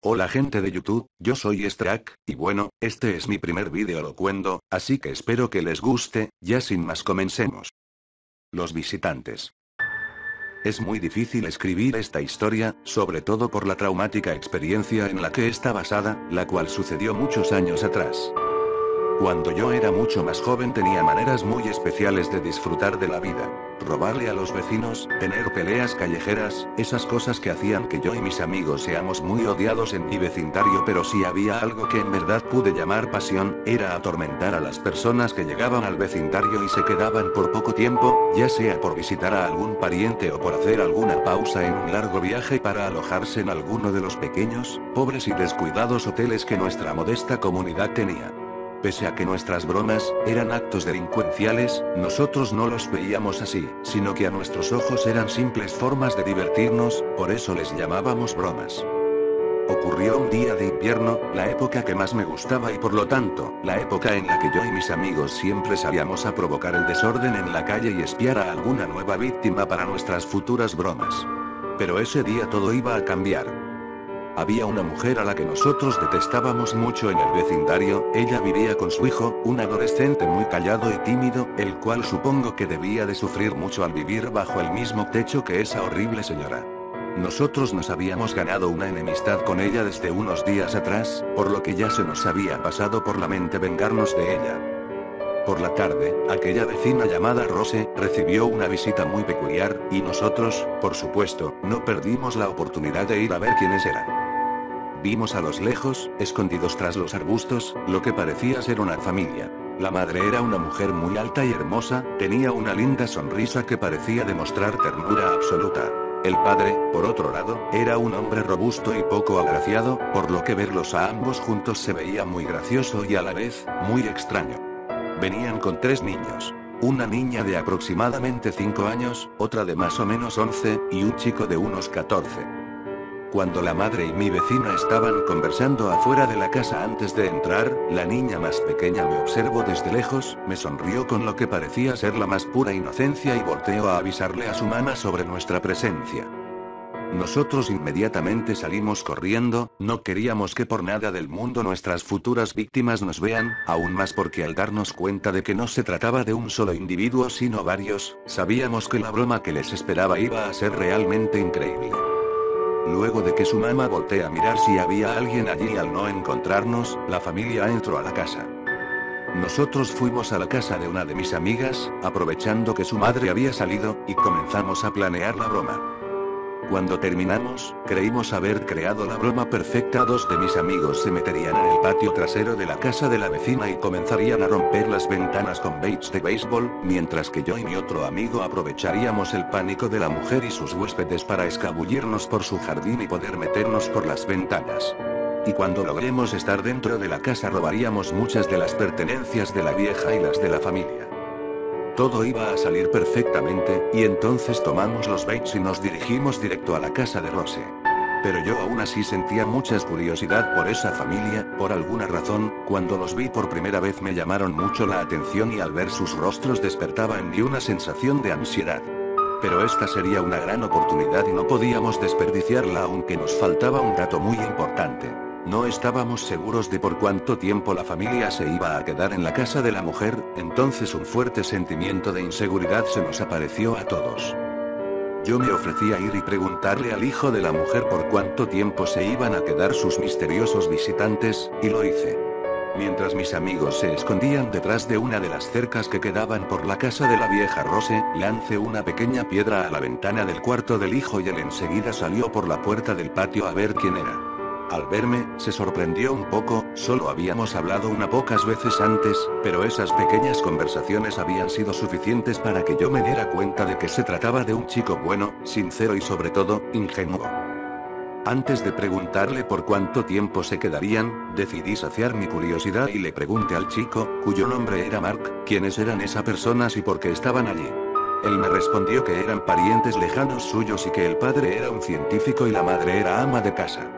Hola gente de YouTube, yo soy Strack, y bueno, este es mi primer vídeo locuendo, así que espero que les guste. Ya sin más comencemos. Los visitantes. Es muy difícil escribir esta historia, sobre todo por la traumática experiencia en la que está basada, la cual sucedió muchos años atrás. Cuando yo era mucho más joven tenía maneras muy especiales de disfrutar de la vida. Robarle a los vecinos, tener peleas callejeras, esas cosas que hacían que yo y mis amigos seamos muy odiados en mi vecindario, pero si había algo que en verdad pude llamar pasión, era atormentar a las personas que llegaban al vecindario y se quedaban por poco tiempo, ya sea por visitar a algún pariente o por hacer alguna pausa en un largo viaje para alojarse en alguno de los pequeños, pobres y descuidados hoteles que nuestra modesta comunidad tenía. Pese a que nuestras bromas eran actos delincuenciales, nosotros no los veíamos así, sino que a nuestros ojos eran simples formas de divertirnos, por eso les llamábamos bromas. Ocurrió un día de invierno, la época que más me gustaba y por lo tanto, la época en la que yo y mis amigos siempre salíamos a provocar el desorden en la calle y espiar a alguna nueva víctima para nuestras futuras bromas. Pero ese día todo iba a cambiar. Había una mujer a la que nosotros detestábamos mucho en el vecindario. Ella vivía con su hijo, un adolescente muy callado y tímido, el cual supongo que debía de sufrir mucho al vivir bajo el mismo techo que esa horrible señora. Nosotros nos habíamos ganado una enemistad con ella desde unos días atrás, por lo que ya se nos había pasado por la mente vengarnos de ella. Por la tarde, aquella vecina llamada Rose recibió una visita muy peculiar, y nosotros, por supuesto, no perdimos la oportunidad de ir a ver quiénes eran. Vimos a los lejos, escondidos tras los arbustos, lo que parecía ser una familia. La madre era una mujer muy alta y hermosa, tenía una linda sonrisa que parecía demostrar ternura absoluta. El padre, por otro lado, era un hombre robusto y poco agraciado, por lo que verlos a ambos juntos se veía muy gracioso y a la vez, muy extraño. Venían con 3 niños. Una niña de aproximadamente 5 años, otra de más o menos 11, y un chico de unos 14. Cuando la madre y mi vecina estaban conversando afuera de la casa antes de entrar, la niña más pequeña me observó desde lejos, me sonrió con lo que parecía ser la más pura inocencia y volteó a avisarle a su mamá sobre nuestra presencia. Nosotros inmediatamente salimos corriendo, no queríamos que por nada del mundo nuestras futuras víctimas nos vean, aún más porque al darnos cuenta de que no se trataba de un solo individuo sino varios, sabíamos que la broma que les esperaba iba a ser realmente increíble. Luego de que su mamá voltea a mirar si había alguien allí y al no encontrarnos, la familia entró a la casa. Nosotros fuimos a la casa de una de mis amigas, aprovechando que su madre había salido, y comenzamos a planear la broma. Cuando terminamos, creímos haber creado la broma perfecta. 2 de mis amigos se meterían en el patio trasero de la casa de la vecina y comenzarían a romper las ventanas con bates de béisbol, mientras que yo y mi otro amigo aprovecharíamos el pánico de la mujer y sus huéspedes para escabullirnos por su jardín y poder meternos por las ventanas. Y cuando logremos estar dentro de la casa robaríamos muchas de las pertenencias de la vieja y las de la familia. Todo iba a salir perfectamente, y entonces tomamos los baits y nos dirigimos directo a la casa de Rose. Pero yo aún así sentía mucha curiosidad por esa familia. Por alguna razón, cuando los vi por primera vez me llamaron mucho la atención y al ver sus rostros despertaba en mí una sensación de ansiedad. Pero esta sería una gran oportunidad y no podíamos desperdiciarla, aunque nos faltaba un dato muy importante. No estábamos seguros de por cuánto tiempo la familia se iba a quedar en la casa de la mujer, entonces un fuerte sentimiento de inseguridad se nos apareció a todos. Yo me ofrecí a ir y preguntarle al hijo de la mujer por cuánto tiempo se iban a quedar sus misteriosos visitantes, y lo hice. Mientras mis amigos se escondían detrás de una de las cercas que quedaban por la casa de la vieja Rose, lancé una pequeña piedra a la ventana del cuarto del hijo y él enseguida salió por la puerta del patio a ver quién era. Al verme, se sorprendió un poco. Solo habíamos hablado unas pocas veces antes, pero esas pequeñas conversaciones habían sido suficientes para que yo me diera cuenta de que se trataba de un chico bueno, sincero y sobre todo, ingenuo. Antes de preguntarle por cuánto tiempo se quedarían, decidí saciar mi curiosidad y le pregunté al chico, cuyo nombre era Mark, quiénes eran esas personas y por qué estaban allí. Él me respondió que eran parientes lejanos suyos y que el padre era un científico y la madre era ama de casa.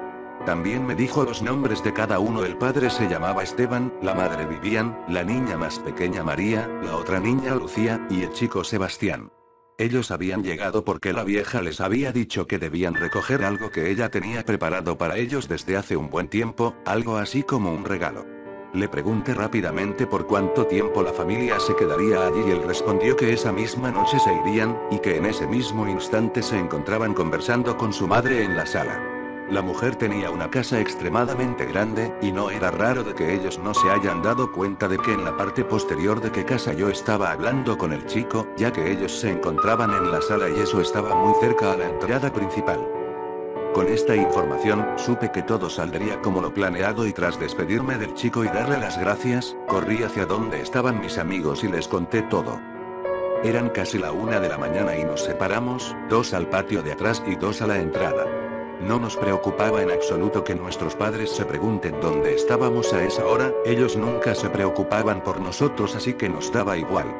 También me dijo los nombres de cada uno. El padre se llamaba Esteban, la madre Vivian, la niña más pequeña María, la otra niña Lucía, y el chico Sebastián. Ellos habían llegado porque la vieja les había dicho que debían recoger algo que ella tenía preparado para ellos desde hace un buen tiempo, algo así como un regalo. Le pregunté rápidamente por cuánto tiempo la familia se quedaría allí y él respondió que esa misma noche se irían, y que en ese mismo instante se encontraban conversando con su madre en la sala. La mujer tenía una casa extremadamente grande, y no era raro de que ellos no se hayan dado cuenta de que en la parte posterior de qué casa yo estaba hablando con el chico, ya que ellos se encontraban en la sala y eso estaba muy cerca a la entrada principal. Con esta información, supe que todo saldría como lo planeado y tras despedirme del chico y darle las gracias, corrí hacia donde estaban mis amigos y les conté todo. Eran casi la 1 de la mañana y nos separamos, 2 al patio de atrás y 2 a la entrada. No nos preocupaba en absoluto que nuestros padres se pregunten dónde estábamos a esa hora, ellos nunca se preocupaban por nosotros así que nos daba igual.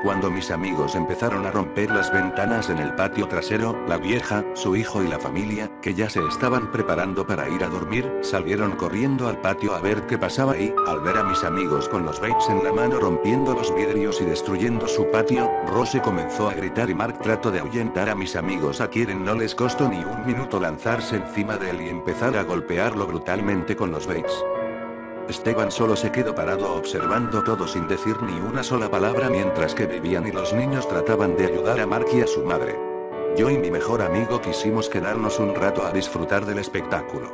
Cuando mis amigos empezaron a romper las ventanas en el patio trasero, la vieja, su hijo y la familia, que ya se estaban preparando para ir a dormir, salieron corriendo al patio a ver qué pasaba y, al ver a mis amigos con los vapes en la mano rompiendo los vidrios y destruyendo su patio, Rose comenzó a gritar y Mark trató de ahuyentar a mis amigos a quienes no les costó ni un minuto lanzarse encima de él y empezar a golpearlo brutalmente con los vapes. Esteban solo se quedó parado observando todo sin decir ni una sola palabra mientras que Vivian y los niños trataban de ayudar a Mark y a su madre. Yo y mi mejor amigo quisimos quedarnos un rato a disfrutar del espectáculo.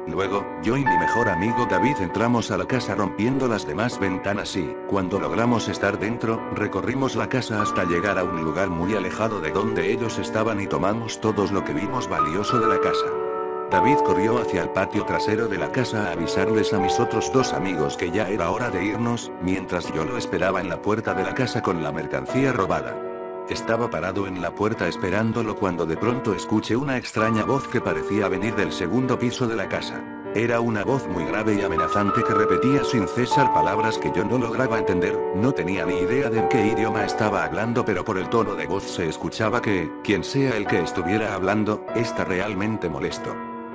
Luego, yo y mi mejor amigo David entramos a la casa rompiendo las demás ventanas y, cuando logramos estar dentro, recorrimos la casa hasta llegar a un lugar muy alejado de donde ellos estaban y tomamos todos lo que vimos valioso de la casa. David corrió hacia el patio trasero de la casa a avisarles a mis otros 2 amigos que ya era hora de irnos, mientras yo lo esperaba en la puerta de la casa con la mercancía robada. Estaba parado en la puerta esperándolo cuando de pronto escuché una extraña voz que parecía venir del segundo piso de la casa. Era una voz muy grave y amenazante que repetía sin cesar palabras que yo no lograba entender, no tenía ni idea de en qué idioma estaba hablando pero por el tono de voz se escuchaba que, quien sea el que estuviera hablando, está realmente molesto.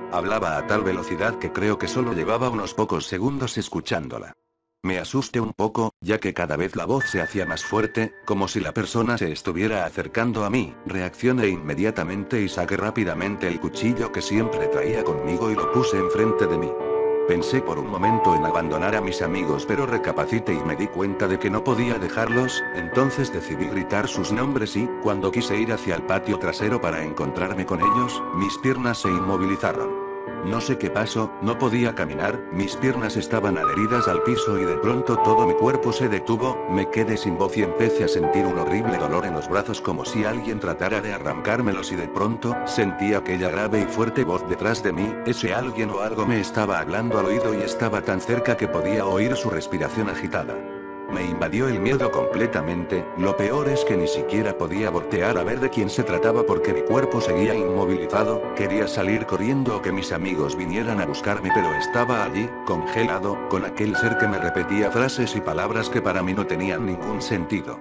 Hablaba a tal velocidad que creo que solo llevaba unos pocos segundos escuchándola. Me asusté un poco, ya que cada vez la voz se hacía más fuerte, como si la persona se estuviera acercando a mí. Reaccioné inmediatamente y saqué rápidamente el cuchillo que siempre traía conmigo y lo puse enfrente de mí. Pensé por un momento en abandonar a mis amigos pero recapacité y me di cuenta de que no podía dejarlos, entonces decidí gritar sus nombres y, cuando quise ir hacia el patio trasero para encontrarme con ellos, mis piernas se inmovilizaron. No sé qué pasó, no podía caminar, mis piernas estaban adheridas al piso y de pronto todo mi cuerpo se detuvo, me quedé sin voz y empecé a sentir un horrible dolor en los brazos como si alguien tratara de arrancármelos y de pronto, sentí aquella grave y fuerte voz detrás de mí, ese alguien o algo me estaba hablando al oído y estaba tan cerca que podía oír su respiración agitada. Me invadió el miedo completamente, lo peor es que ni siquiera podía voltear a ver de quién se trataba porque mi cuerpo seguía inmovilizado, quería salir corriendo o que mis amigos vinieran a buscarme pero estaba allí, congelado, con aquel ser que me repetía frases y palabras que para mí no tenían ningún sentido.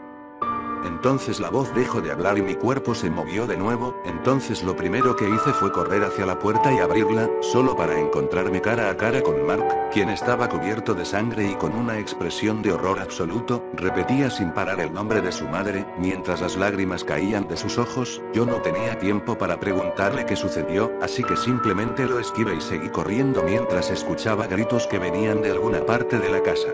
Entonces la voz dejó de hablar y mi cuerpo se movió de nuevo, entonces lo primero que hice fue correr hacia la puerta y abrirla, solo para encontrarme cara a cara con Mark, quien estaba cubierto de sangre y con una expresión de horror absoluto, repetía sin parar el nombre de su madre, mientras las lágrimas caían de sus ojos. Yo no tenía tiempo para preguntarle qué sucedió, así que simplemente lo esquivé y seguí corriendo mientras escuchaba gritos que venían de alguna parte de la casa.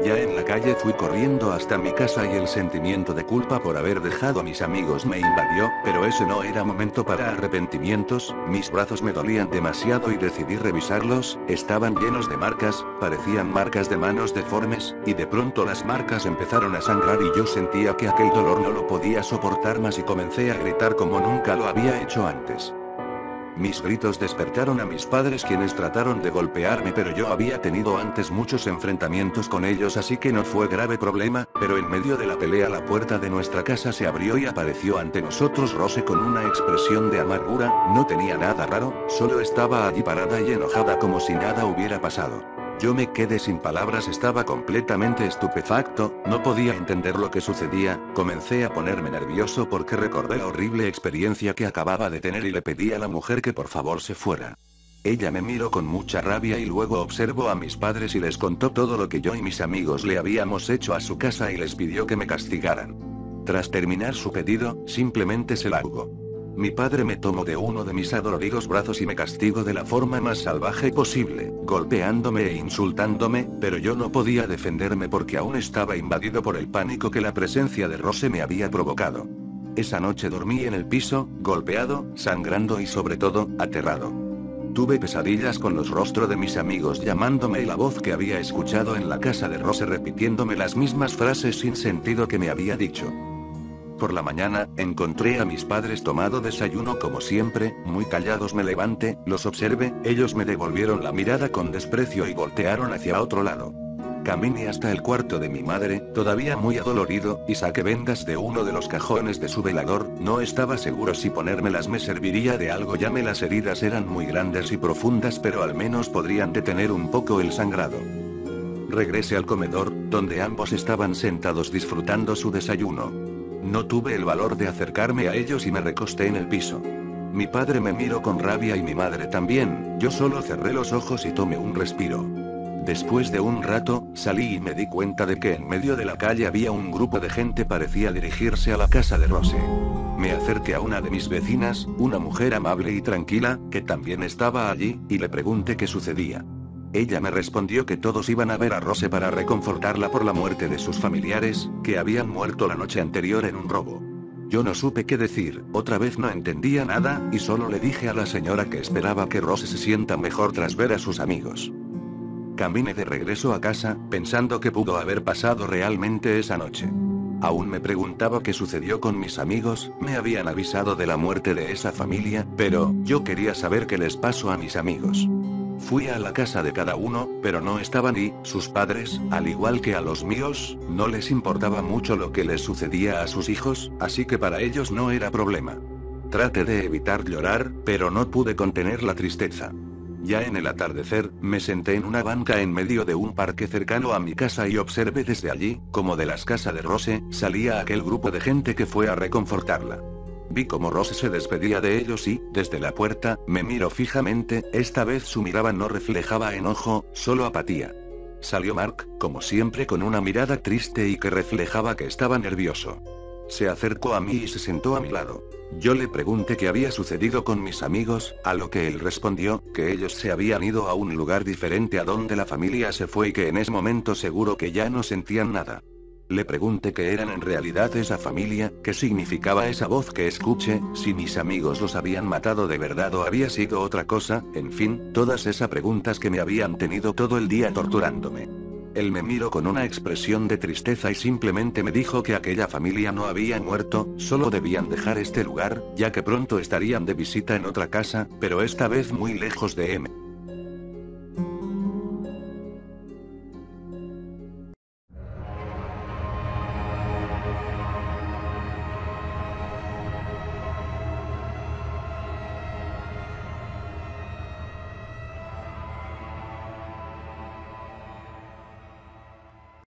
Ya en la calle fui corriendo hasta mi casa y el sentimiento de culpa por haber dejado a mis amigos me invadió, pero ese no era momento para arrepentimientos, mis brazos me dolían demasiado y decidí revisarlos, estaban llenos de marcas, parecían marcas de manos deformes, y de pronto las marcas empezaron a sangrar y yo sentía que aquel dolor no lo podía soportar más y comencé a gritar como nunca lo había hecho antes. Mis gritos despertaron a mis padres quienes trataron de golpearme pero yo había tenido antes muchos enfrentamientos con ellos así que no fue grave problema, pero en medio de la pelea la puerta de nuestra casa se abrió y apareció ante nosotros Rose con una expresión de amargura, no tenía nada raro, solo estaba allí parada y enojada como si nada hubiera pasado. Yo me quedé sin palabras, estaba completamente estupefacto, no podía entender lo que sucedía, comencé a ponerme nervioso porque recordé la horrible experiencia que acababa de tener y le pedí a la mujer que por favor se fuera. Ella me miró con mucha rabia y luego observó a mis padres y les contó todo lo que yo y mis amigos le habíamos hecho a su casa y les pidió que me castigaran. Tras terminar su pedido, simplemente se largó. Mi padre me tomó de uno de mis adoloridos brazos y me castigó de la forma más salvaje posible, golpeándome e insultándome, pero yo no podía defenderme porque aún estaba invadido por el pánico que la presencia de Rose me había provocado. Esa noche dormí en el piso, golpeado, sangrando y sobre todo, aterrado. Tuve pesadillas con los rostros de mis amigos llamándome y la voz que había escuchado en la casa de Rose repitiéndome las mismas frases sin sentido que me había dicho. Por la mañana, encontré a mis padres tomado desayuno como siempre, muy callados me levanté, los observé, ellos me devolvieron la mirada con desprecio y voltearon hacia otro lado. Caminé hasta el cuarto de mi madre, todavía muy adolorido, y saqué vendas de uno de los cajones de su velador, no estaba seguro si ponérmelas me serviría de algo ya que las heridas eran muy grandes y profundas pero al menos podrían detener un poco el sangrado. Regresé al comedor, donde ambos estaban sentados disfrutando su desayuno. No tuve el valor de acercarme a ellos y me recosté en el piso. Mi padre me miró con rabia y mi madre también, yo solo cerré los ojos y tomé un respiro. Después de un rato, salí y me di cuenta de que en medio de la calle había un grupo de gente parecía dirigirse a la casa de Rose. Me acerqué a una de mis vecinas, una mujer amable y tranquila, que también estaba allí, y le pregunté qué sucedía. Ella me respondió que todos iban a ver a Rose para reconfortarla por la muerte de sus familiares, que habían muerto la noche anterior en un robo. Yo no supe qué decir, otra vez no entendía nada, y solo le dije a la señora que esperaba que Rose se sienta mejor tras ver a sus amigos. Caminé de regreso a casa, pensando que pudo haber pasado realmente esa noche. Aún me preguntaba qué sucedió con mis amigos, me habían avisado de la muerte de esa familia, pero yo quería saber qué les pasó a mis amigos. Fui a la casa de cada uno, pero no estaban y, sus padres, al igual que a los míos, no les importaba mucho lo que les sucedía a sus hijos, así que para ellos no era problema. Traté de evitar llorar, pero no pude contener la tristeza. Ya en el atardecer, me senté en una banca en medio de un parque cercano a mi casa y observé desde allí, como de las casas de Rose, salía aquel grupo de gente que fue a reconfortarla. Vi cómo Rose se despedía de ellos y, desde la puerta, me miró fijamente, esta vez su mirada no reflejaba enojo, solo apatía. Salió Mark, como siempre con una mirada triste y que reflejaba que estaba nervioso. Se acercó a mí y se sentó a mi lado. Yo le pregunté qué había sucedido con mis amigos, a lo que él respondió, que ellos se habían ido a un lugar diferente a donde la familia se fue y que en ese momento seguro que ya no sentían nada. Le pregunté qué eran en realidad esa familia, qué significaba esa voz que escuché, si mis amigos los habían matado de verdad o había sido otra cosa, en fin, todas esas preguntas que me habían tenido todo el día torturándome. Él me miró con una expresión de tristeza y simplemente me dijo que aquella familia no había muerto, solo debían dejar este lugar, ya que pronto estarían de visita en otra casa, pero esta vez muy lejos de M.